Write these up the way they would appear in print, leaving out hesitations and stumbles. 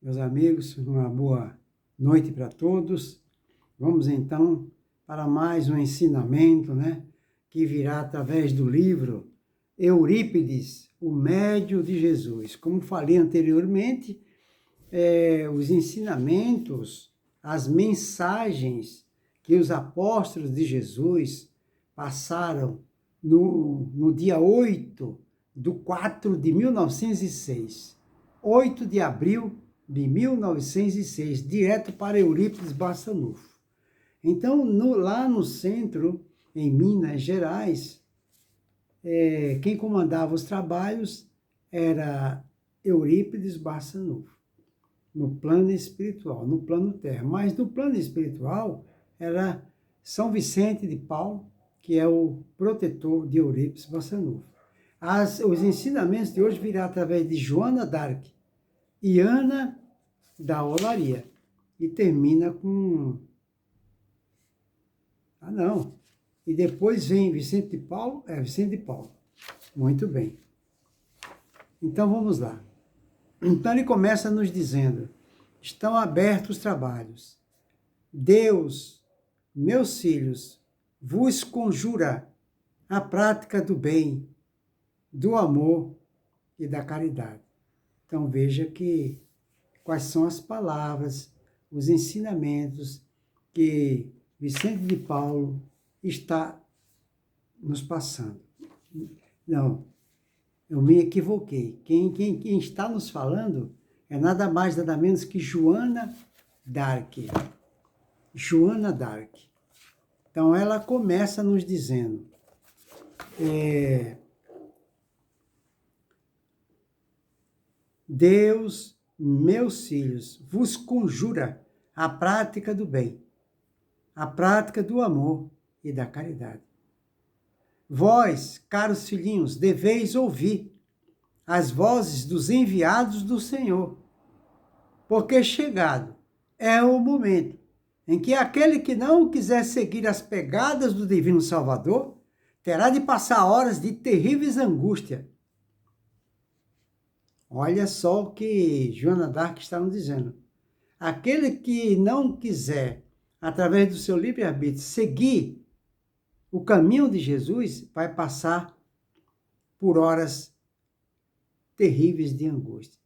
Meus amigos, uma boa noite para todos. Vamos então para mais um ensinamento, que virá através do livro Eurípides, o Médio de Jesus. Como falei anteriormente, os ensinamentos, as mensagens que os apóstolos de Jesus passaram no dia 8/4/1906, 8 de abril de 1906, direto para Eurípides Barçanufo. Então, lá no centro, em Minas Gerais, quem comandava os trabalhos era Eurípides Barçanufo, no plano espiritual, no plano terra. Mas no plano espiritual era São Vicente de Paulo, que é o protetor de Eurípides Barçanufo. Os ensinamentos de hoje virão através de Joana d'Arc e Ana da Olaria. E termina com... E depois vem Vicente de Paulo. Vicente de Paulo. Muito bem. Então vamos lá. Então ele começa nos dizendo: estão abertos os trabalhos. Deus, meus filhos, vos conjura a prática do bem, do amor e da caridade. Então veja quais são as palavras, os ensinamentos que Vicente de Paulo está nos passando. Não, eu me equivoquei. Quem está nos falando é nada mais, nada menos que Joana d'Arc. Joana d'Arc. Então ela começa nos dizendo: Deus, meus filhos, vos conjura a prática do bem, a prática do amor e da caridade. Vós, caros filhinhos, deveis ouvir as vozes dos enviados do Senhor, porque chegado é o momento em que aquele que não quiser seguir as pegadas do Divino Salvador terá de passar horas de terríveis angústias. Olha só o que Joana d'Arc está nos dizendo. Aquele que não quiser, através do seu livre-arbítrio, seguir o caminho de Jesus, vai passar por horas terríveis de angústia.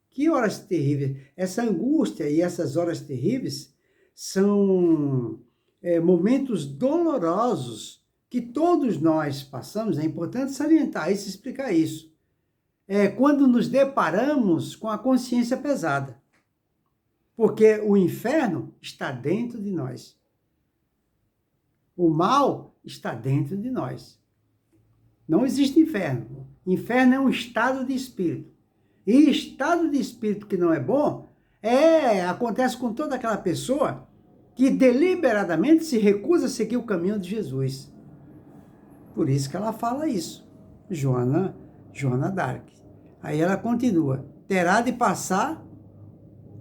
Que horas terríveis? Essa angústia e essas horas terríveis são momentos dolorosos que todos nós passamos. É importante salientar isso, explicar isso. Quando nos deparamos com a consciência pesada. Porque o inferno está dentro de nós. O mal está dentro de nós. Não existe inferno. Inferno é um estado de espírito. E estado de espírito que não é bom, acontece com toda aquela pessoa que deliberadamente se recusa a seguir o caminho de Jesus. Por isso que ela fala isso. Joana d'Arc. Aí ela continua: terá de passar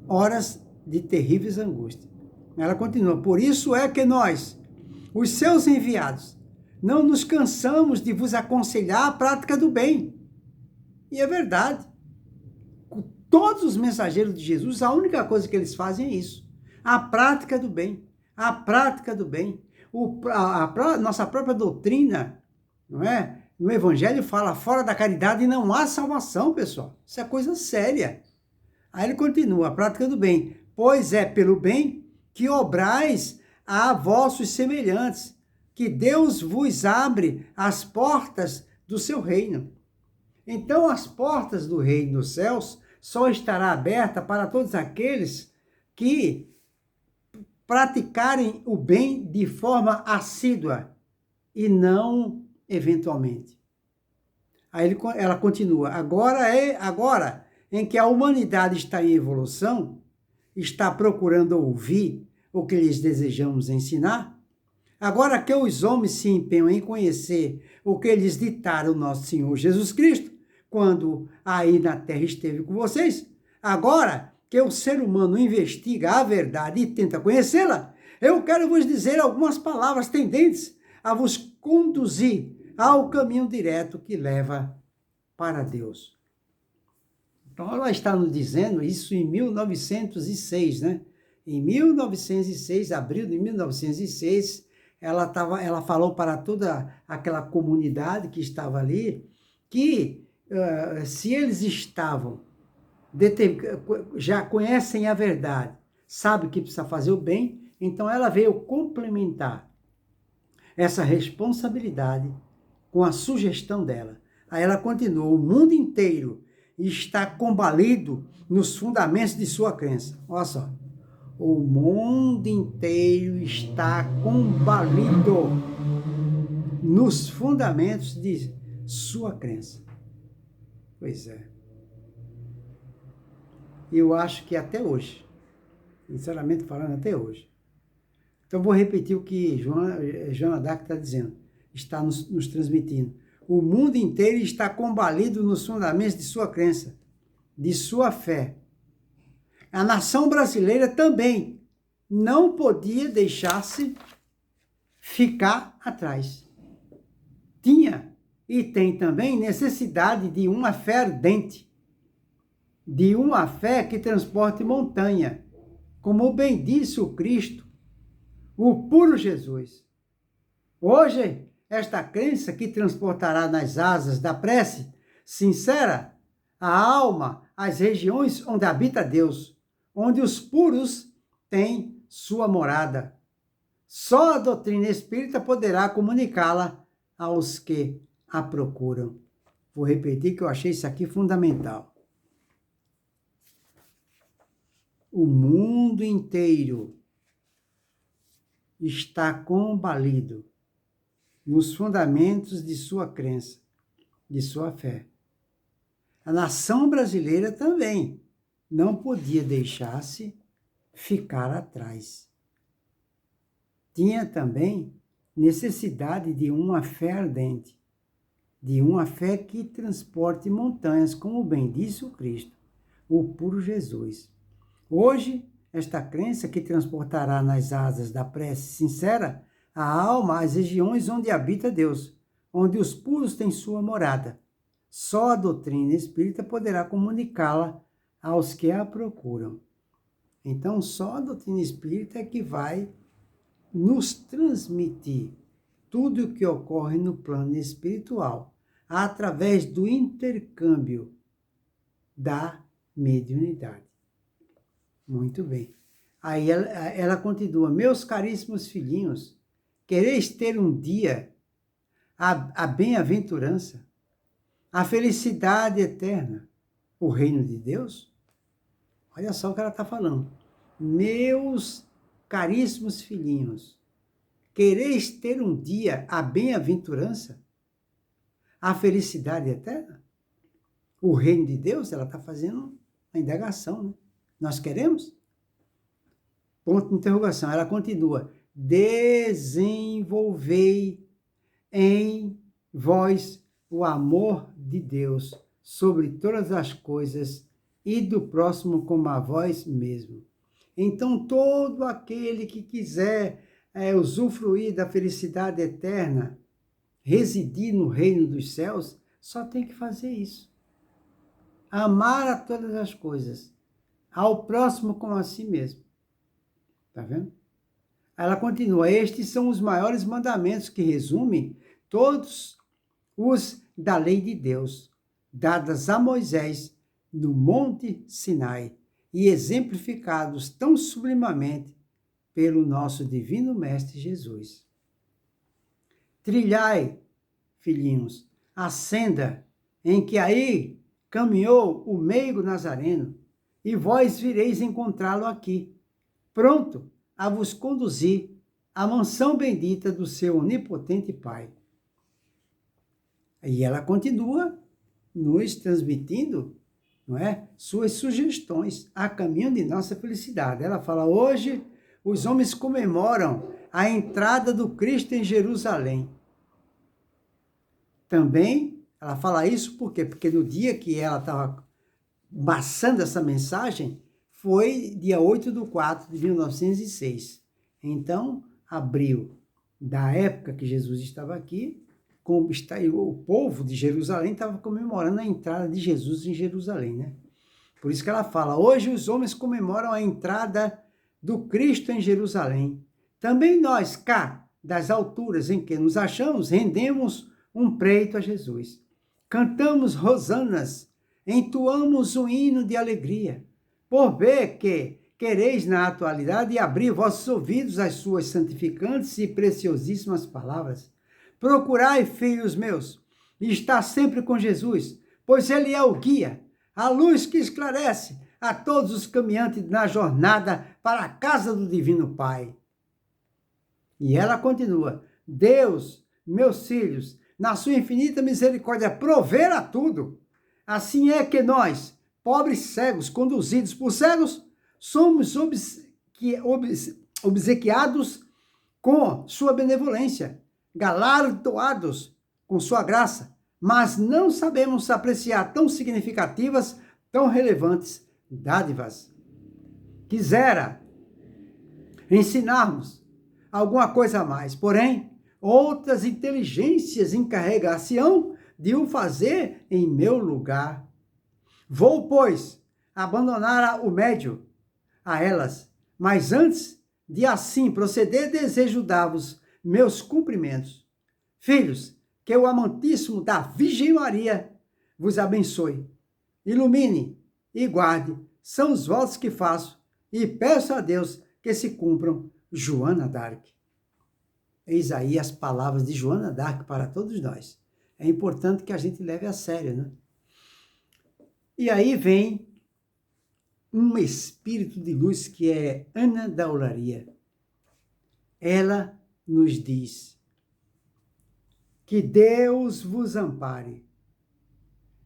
horas de terríveis angústias. Ela continua: por isso é que nós, os seus enviados, não nos cansamos de vos aconselhar a prática do bem. E é verdade. Todos os mensageiros de Jesus, a única coisa que eles fazem é isso. A prática do bem. A prática do bem. Nossa própria doutrina, não é? No Evangelho fala: fora da caridade não há salvação, pessoal. Isso é coisa séria. Aí ele continua: a prática do bem. Pois é pelo bem que obrais a vossos semelhantes, que Deus vos abre as portas do seu reino. Então as portas do reino dos céus só estará aberta para todos aqueles que praticarem o bem de forma assídua e não eventualmente. Aí ela continua: agora em que a humanidade está em evolução, está procurando ouvir o que lhes desejamos ensinar, agora que os homens se empenham em conhecer o que lhes ditara o nosso Senhor Jesus Cristo, quando aí na terra esteve com vocês, agora que o ser humano investiga a verdade e tenta conhecê-la, eu quero vos dizer algumas palavras tendentes a vos conduzir ao caminho direto que leva para Deus. Então, ela está nos dizendo isso em 1906, né? Em 1906, abril de 1906, ela falou para toda aquela comunidade que estava ali que se eles estavam, já conhecem a verdade, sabem que precisa fazer o bem, então ela veio complementar essa responsabilidade com a sugestão dela. Aí ela continuou: o mundo inteiro está combalido nos fundamentos de sua crença. Olha só. O mundo inteiro está combalido nos fundamentos de sua crença. Pois é. Eu acho que até hoje, sinceramente falando, até hoje. Então, vou repetir o que Joana d'Arc está dizendo, está nos transmitindo. O mundo inteiro está combalido nos fundamentos de sua crença, de sua fé. A nação brasileira também não podia deixar-se ficar atrás. Tinha e tem também necessidade de uma fé ardente, de uma fé que transporte montanha, como bem disse o Cristo, o puro Jesus. Hoje, esta crença que transportará nas asas da prece sincera a alma às regiões onde habita Deus, onde os puros têm sua morada. Só a doutrina espírita poderá comunicá-la aos que a procuram. Vou repetir que eu achei isso aqui fundamental. O mundo inteiro está combalido nos fundamentos de sua crença, de sua fé. A nação brasileira também não podia deixar-se ficar atrás. Tinha também necessidade de uma fé ardente, de uma fé que transporte montanhas, como bem disse o Cristo, o puro Jesus. Hoje, esta crença que transportará nas asas da prece sincera a alma às regiões onde habita Deus, onde os puros têm sua morada. Só a doutrina espírita poderá comunicá-la aos que a procuram. Então, só a doutrina espírita é que vai nos transmitir tudo o que ocorre no plano espiritual, através do intercâmbio da mediunidade. Muito bem. Aí ela continua: meus caríssimos filhinhos, quereis ter um dia a bem-aventurança, a felicidade eterna, o reino de Deus? Olha só o que ela está falando. Meus caríssimos filhinhos, quereis ter um dia a bem-aventurança, a felicidade eterna, o reino de Deus? Ela está fazendo uma indagação, né? Nós queremos? Ponto de interrogação. Ela continua: desenvolvei em vós o amor de Deus sobre todas as coisas e do próximo como a vós mesmo. Então, todo aquele que quiser usufruir da felicidade eterna, residir no reino dos céus, só tem que fazer isso. Amar a todas as coisas, ao próximo como a si mesmo. Está vendo? Ela continua: estes são os maiores mandamentos que resumem todos os da lei de Deus, dadas a Moisés no Monte Sinai e exemplificados tão sublimamente pelo nosso divino Mestre Jesus. Trilhai, filhinhos, a senda em que aí caminhou o meigo Nazareno, e vós vireis encontrá-lo aqui, pronto a vos conduzir à mansão bendita do seu onipotente Pai. E ela continua nos transmitindo, não é, suas sugestões a caminho de nossa felicidade. Ela fala: hoje os homens comemoram a entrada do Cristo em Jerusalém. Também ela fala isso por quê? Porque no dia que ela estava passando essa mensagem, foi dia 8/4/1906. Então, abril da época que Jesus estava aqui, o povo de Jerusalém estava comemorando a entrada de Jesus em Jerusalém, né? Por isso que ela fala, hoje os homens comemoram a entrada do Cristo em Jerusalém. Também nós, cá, das alturas em que nos achamos, rendemos um preito a Jesus. Cantamos rosanas, entoamos um hino de alegria, por ver que quereis na atualidade abrir vossos ouvidos às suas santificantes e preciosíssimas palavras. Procurai, filhos meus, estar sempre com Jesus, pois ele é o guia, a luz que esclarece a todos os caminhantes na jornada para a casa do Divino Pai. E ela continua, Deus, meus filhos, na sua infinita misericórdia, proverá tudo. Assim é que nós, pobres cegos, conduzidos por cegos, somos obsequiados com sua benevolência, galardoados com sua graça, mas não sabemos apreciar tão significativas, tão relevantes dádivas. Quisera ensinarmos alguma coisa a mais, porém, outras inteligências encarregar-se-ão de o fazer em meu lugar. Vou, pois, abandonar o médio a elas, mas antes de assim proceder, desejo dar-vos meus cumprimentos. Filhos, que o amantíssimo da Virgem Maria vos abençoe, ilumine e guarde, são os votos que faço e peço a Deus que se cumpram. Joana d'Arc. Eis aí as palavras de Joana d'Arc para todos nós. É importante que a gente leve a sério, né? E aí vem um espírito de luz que é Ana da Olaria. Ela nos diz que Deus vos ampare.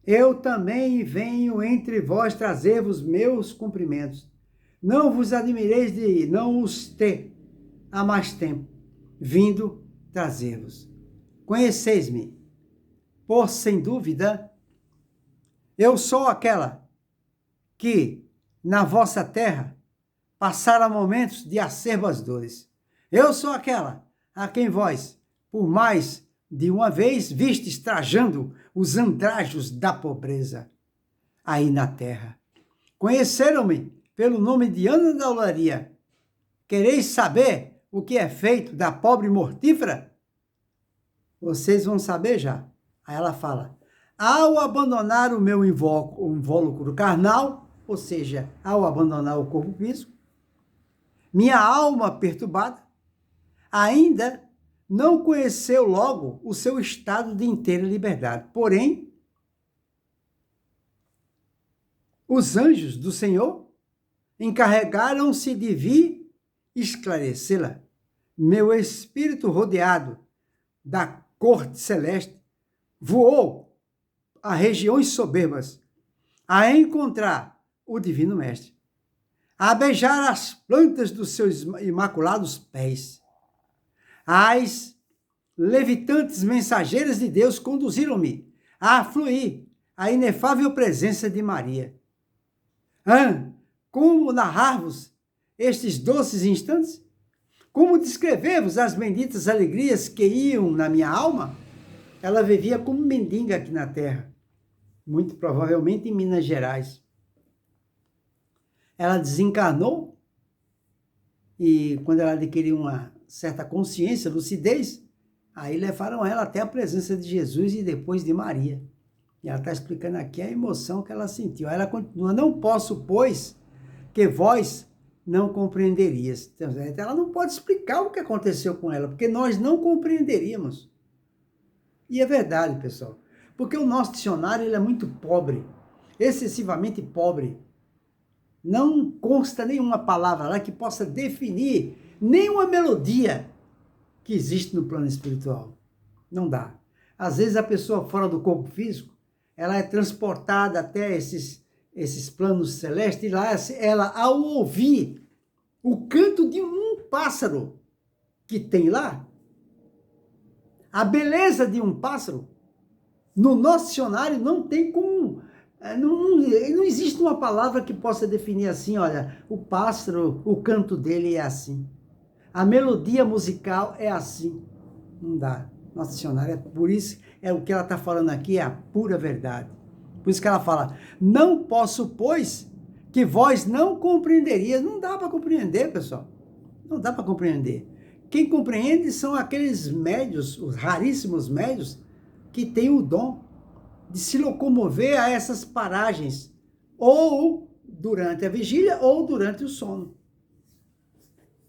Eu também venho entre vós trazer-vos meus cumprimentos. Não vos admireis de não os ter há mais tempo, vindo trazer-vos. Conheceis-me, por sem dúvida, eu sou aquela que, na vossa terra, passara momentos de acerbas dores. Eu sou aquela a quem vós, por mais de uma vez, vistes trajando os andrajos da pobreza aí na terra. Conheceram-me pelo nome de Ana da Olaria. Quereis saber o que é feito da pobre mortífera? Vocês vão saber já. Aí ela fala, ao abandonar o meu invólucro carnal, ou seja, ao abandonar o corpo físico, minha alma perturbada ainda não conheceu logo o seu estado de inteira liberdade. Porém, os anjos do Senhor encarregaram-se de vir esclarecê-la. Meu espírito, rodeado da corte celeste, voou a regiões soberbas a encontrar o Divino Mestre, a beijar as plantas dos seus imaculados pés. As levitantes mensageiras de Deus conduziram-me a afluir a inefável presença de Maria. Como narrar-vos estes doces instantes? Como descrever-vos as benditas alegrias que iam na minha alma? Ela vivia como mendiga aqui na terra, muito provavelmente em Minas Gerais. Ela desencarnou e quando ela adquiriu uma certa consciência, lucidez, aí levaram ela até a presença de Jesus e depois de Maria. E ela está explicando aqui a emoção que ela sentiu. Aí ela continua, não posso, pois, que vós não compreenderíeis. Então, ela não pode explicar o que aconteceu com ela, porque nós não compreenderíamos. E é verdade, pessoal, porque o nosso dicionário ele é muito pobre, excessivamente pobre. Não consta nenhuma palavra lá que possa definir nenhuma melodia que existe no plano espiritual. Não dá. Às vezes a pessoa fora do corpo físico, ela é transportada até esses planos celestes e lá ela, ao ouvir o canto de um pássaro que tem lá, a beleza de um pássaro, no nosso dicionário não tem como, não existe uma palavra que possa definir assim, olha, o pássaro, o canto dele é assim. A melodia musical é assim. Não dá. Nosso dicionário é por isso, é o que ela está falando aqui, é a pura verdade. Por isso que ela fala, não posso, pois, que vós não compreenderíeis. Não dá para compreender, pessoal. Não dá para compreender. Quem compreende são aqueles médios, os raríssimos médios, que têm o dom de se locomover a essas paragens, ou durante a vigília, ou durante o sono.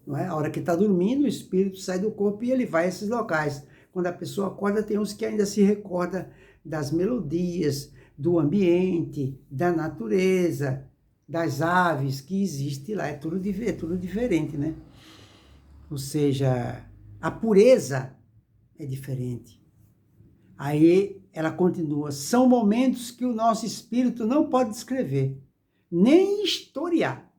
Não é? A hora que está dormindo, o espírito sai do corpo e ele vai a esses locais. Quando a pessoa acorda, tem uns que ainda se recorda das melodias, do ambiente, da natureza, das aves que existem lá. É tudo diferente, né? Ou seja, a pureza é diferente. Aí ela continua, são momentos que o nosso espírito não pode descrever, nem historiar,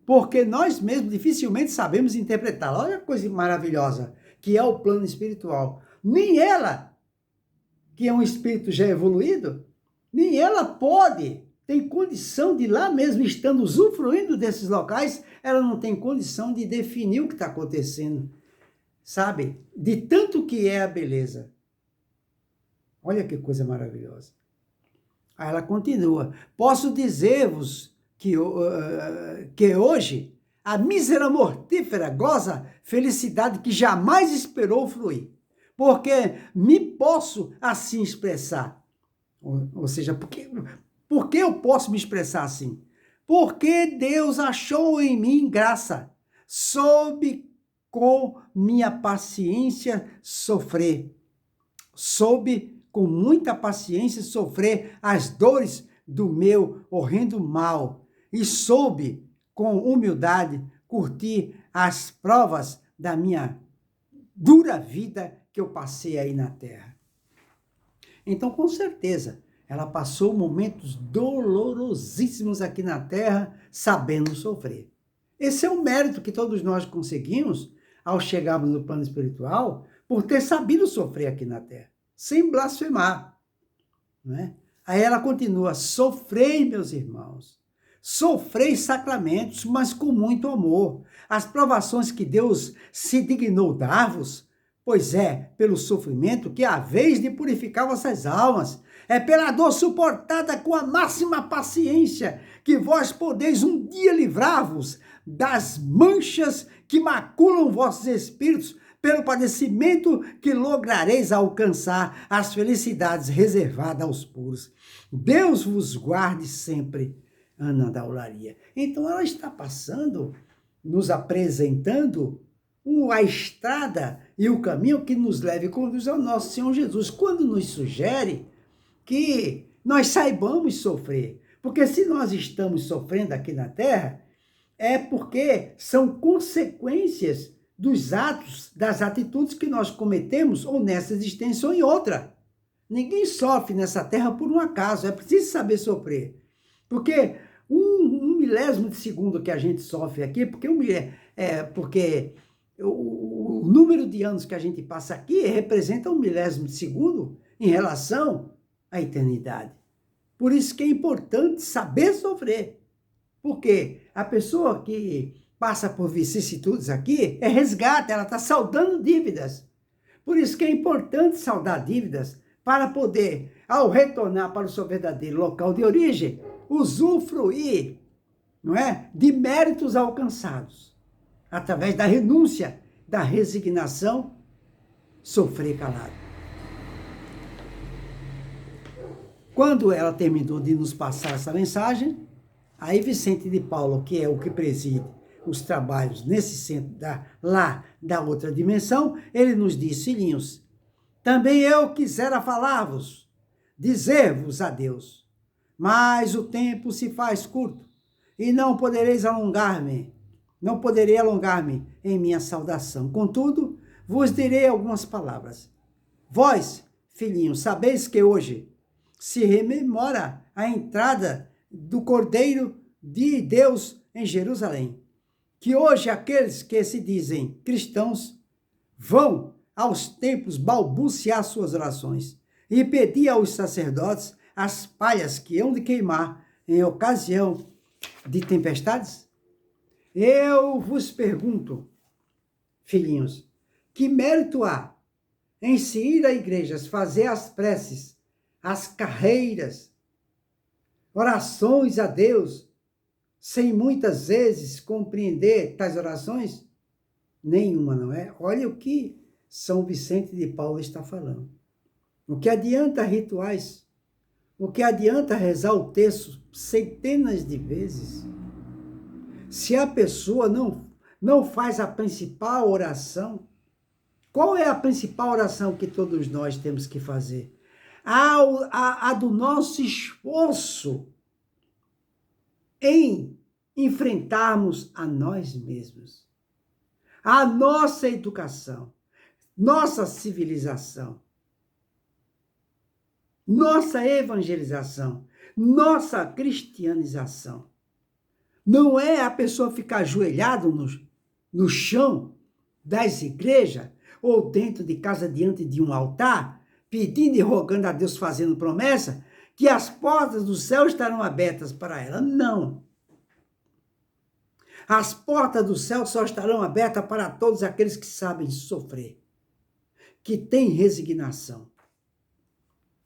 porque nós mesmos dificilmente sabemos interpretá-la. Olha a coisa maravilhosa que é o plano espiritual. Nem ela, que é um espírito já evoluído, nem ela tem condição de lá mesmo, estando usufruindo desses locais, ela não tem condição de definir o que está acontecendo, sabe? De tanto que é a beleza. Olha que coisa maravilhosa. Aí ela continua. Posso dizer-vos que hoje a mísera mortífera goza felicidade que jamais esperou fruir. Porque me posso assim expressar. Ou seja, por que eu posso me expressar assim? Porque Deus achou em mim graça. Soube com minha paciência sofrer. Soube com muita paciência sofrer as dores do meu horrendo mal e soube com humildade curtir as provas da minha dura vida que eu passei aí na terra. Então, com certeza, ela passou momentos dolorosíssimos aqui na terra, sabendo sofrer. Esse é um mérito que todos nós conseguimos ao chegarmos no plano espiritual, por ter sabido sofrer aqui na terra, sem blasfemar. Não é? Aí ela continua, sofrei, meus irmãos, sofrei sacramentos, mas com muito amor. As provações que Deus se dignou dar-vos, pois é pelo sofrimento que haveis de purificar vossas almas, é pela dor suportada com a máxima paciência que vós podeis um dia livrar-vos das manchas que maculam vossos espíritos, pelo padecimento que lograreis alcançar as felicidades reservadas aos puros. Deus vos guarde sempre, Ana da Olaria. Então ela está passando, nos apresentando a estrada e o caminho que nos leva e conduz ao nosso Senhor Jesus, quando nos sugere que nós saibamos sofrer. Porque se nós estamos sofrendo aqui na Terra, é porque são consequências dos atos, das atitudes que nós cometemos ou nessa existência ou em outra. Ninguém sofre nessa terra por um acaso, é preciso saber sofrer. Porque um milésimo de segundo que a gente sofre aqui, porque o número de anos que a gente passa aqui representa um milésimo de segundo em relação à eternidade. Por isso que é importante saber sofrer. Porque a pessoa que passa por vicissitudes aqui é resgate, ela está saldando dívidas. Por isso que é importante saldar dívidas para poder, ao retornar para o seu verdadeiro local de origem, usufruir, não é, de méritos alcançados, através da renúncia, da resignação, sofrer calado. Quando ela terminou de nos passar essa mensagem, aí Vicente de Paulo, que é o que preside os trabalhos nesse centro lá da outra dimensão, ele nos diz, filhinhos, também eu quisera falar-vos, dizer-vos adeus, mas o tempo se faz curto e não poderei alongar-me em minha saudação. Contudo, vos direi algumas palavras. Vós, filhinhos, sabeis que hoje se rememora a entrada do Cordeiro de Deus em Jerusalém, que hoje aqueles que se dizem cristãos vão aos templos balbuciar suas orações e pedir aos sacerdotes as palhas que hão de queimar em ocasião de tempestades? Eu vos pergunto, filhinhos, que mérito há em se ir a igrejas fazer as preces, as carreiras, orações a Deus, sem muitas vezes compreender tais orações? Nenhuma, não é? Olha o que São Vicente de Paulo está falando. O que adianta rituais? O que adianta rezar o texto centenas de vezes? Se a pessoa não faz a principal oração, qual é a principal oração que todos nós temos que fazer? A do nosso esforço em enfrentarmos a nós mesmos, a nossa educação, nossa civilização, nossa evangelização, nossa cristianização. Não é a pessoa ficar ajoelhado no chão das igrejas ou dentro de casa diante de um altar, pedindo e rogando a Deus, fazendo promessa, que as portas do céu estarão abertas para ela. Não. As portas do céu só estarão abertas para todos aqueles que sabem sofrer, que têm resignação,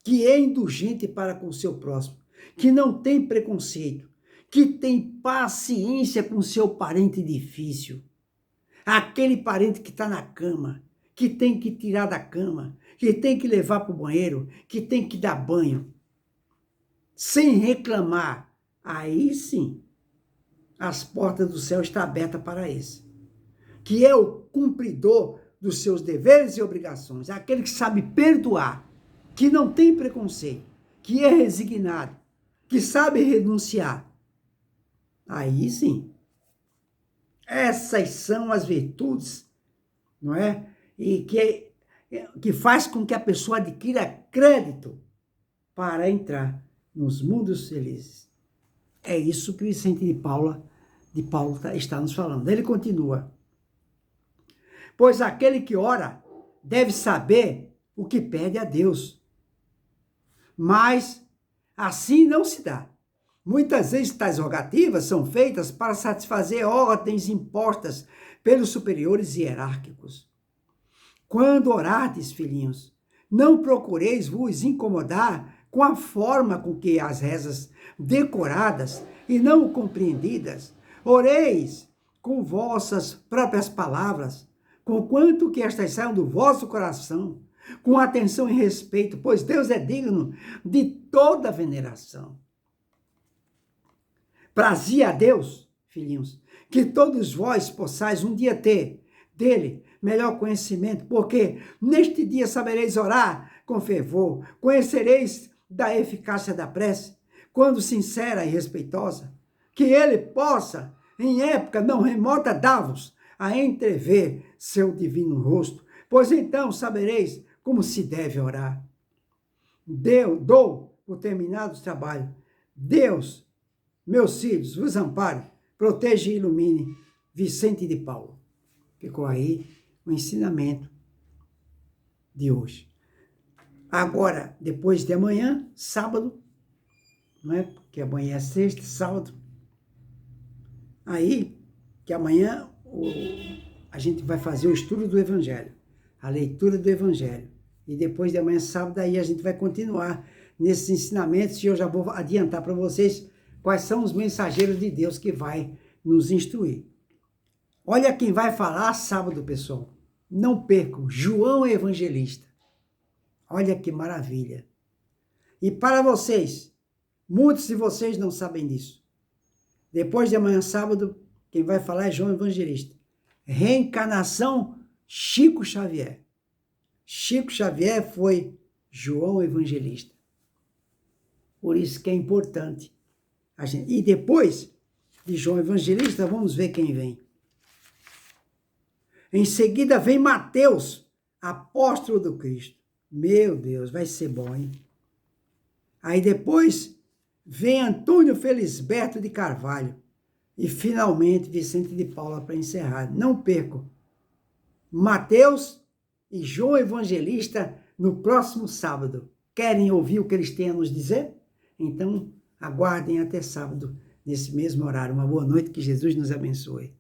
que é indulgente para com o seu próximo, que não tem preconceito, que tem paciência com o seu parente difícil, aquele parente que está na cama, que tem que tirar da cama, que tem que levar para o banheiro, que tem que dar banho, sem reclamar. Aí sim, as portas do céu estão abertas para esse, que é o cumpridor dos seus deveres e obrigações, aquele que sabe perdoar, que não tem preconceito, que é resignado, que sabe renunciar. Aí sim, essas são as virtudes, não é? E que faz com que a pessoa adquira crédito para entrar nos mundos felizes. É isso que Vicente de Paulo está nos falando. Ele continua. Pois aquele que ora deve saber o que pede a Deus. Mas assim não se dá. Muitas vezes tais rogativas são feitas para satisfazer ordens impostas pelos superiores hierárquicos. Quando orardes, filhinhos, não procureis vos incomodar com a forma com que as rezas decoradas e não compreendidas, oreis com vossas próprias palavras, conquanto que estas saiam do vosso coração, com atenção e respeito, pois Deus é digno de toda veneração. Prazia a Deus, filhinhos, que todos vós possais um dia ter dele melhor conhecimento, porque neste dia sabereis orar com fervor, conhecereis da eficácia da prece, quando sincera e respeitosa, que ele possa, em época não remota, dar-vos a entrever seu divino rosto, pois então sabereis como se deve orar. Dou por terminado o trabalho. Deus, meus filhos, vos ampare, proteja e ilumine. Vicente de Paulo. Ficou aí o ensinamento de hoje. Agora, depois de amanhã, sábado, não é? Porque amanhã é sexta, sábado. Aí, que amanhã a gente vai fazer o estudo do Evangelho, a leitura do Evangelho. E depois de amanhã, sábado, aí a gente vai continuar nesses ensinamentos e eu já vou adiantar para vocês quais são os mensageiros de Deus que vai nos instruir. Olha quem vai falar sábado, pessoal. Não percam, João Evangelista. Olha que maravilha. E para vocês, muitos de vocês não sabem disso. Depois de amanhã, sábado, quem vai falar é João Evangelista. Reencarnação, Chico Xavier. Chico Xavier foi João Evangelista. Por isso que é importante. E depois de João Evangelista, vamos ver quem vem. Em seguida vem Mateus, apóstolo do Cristo. Meu Deus, vai ser bom, hein? Aí depois vem Antônio Felisberto de Carvalho. E finalmente Vicente de Paula para encerrar. Não percam. Mateus e João Evangelista no próximo sábado. Querem ouvir o que eles têm a nos dizer? Então, aguardem até sábado, nesse mesmo horário. Uma boa noite, que Jesus nos abençoe.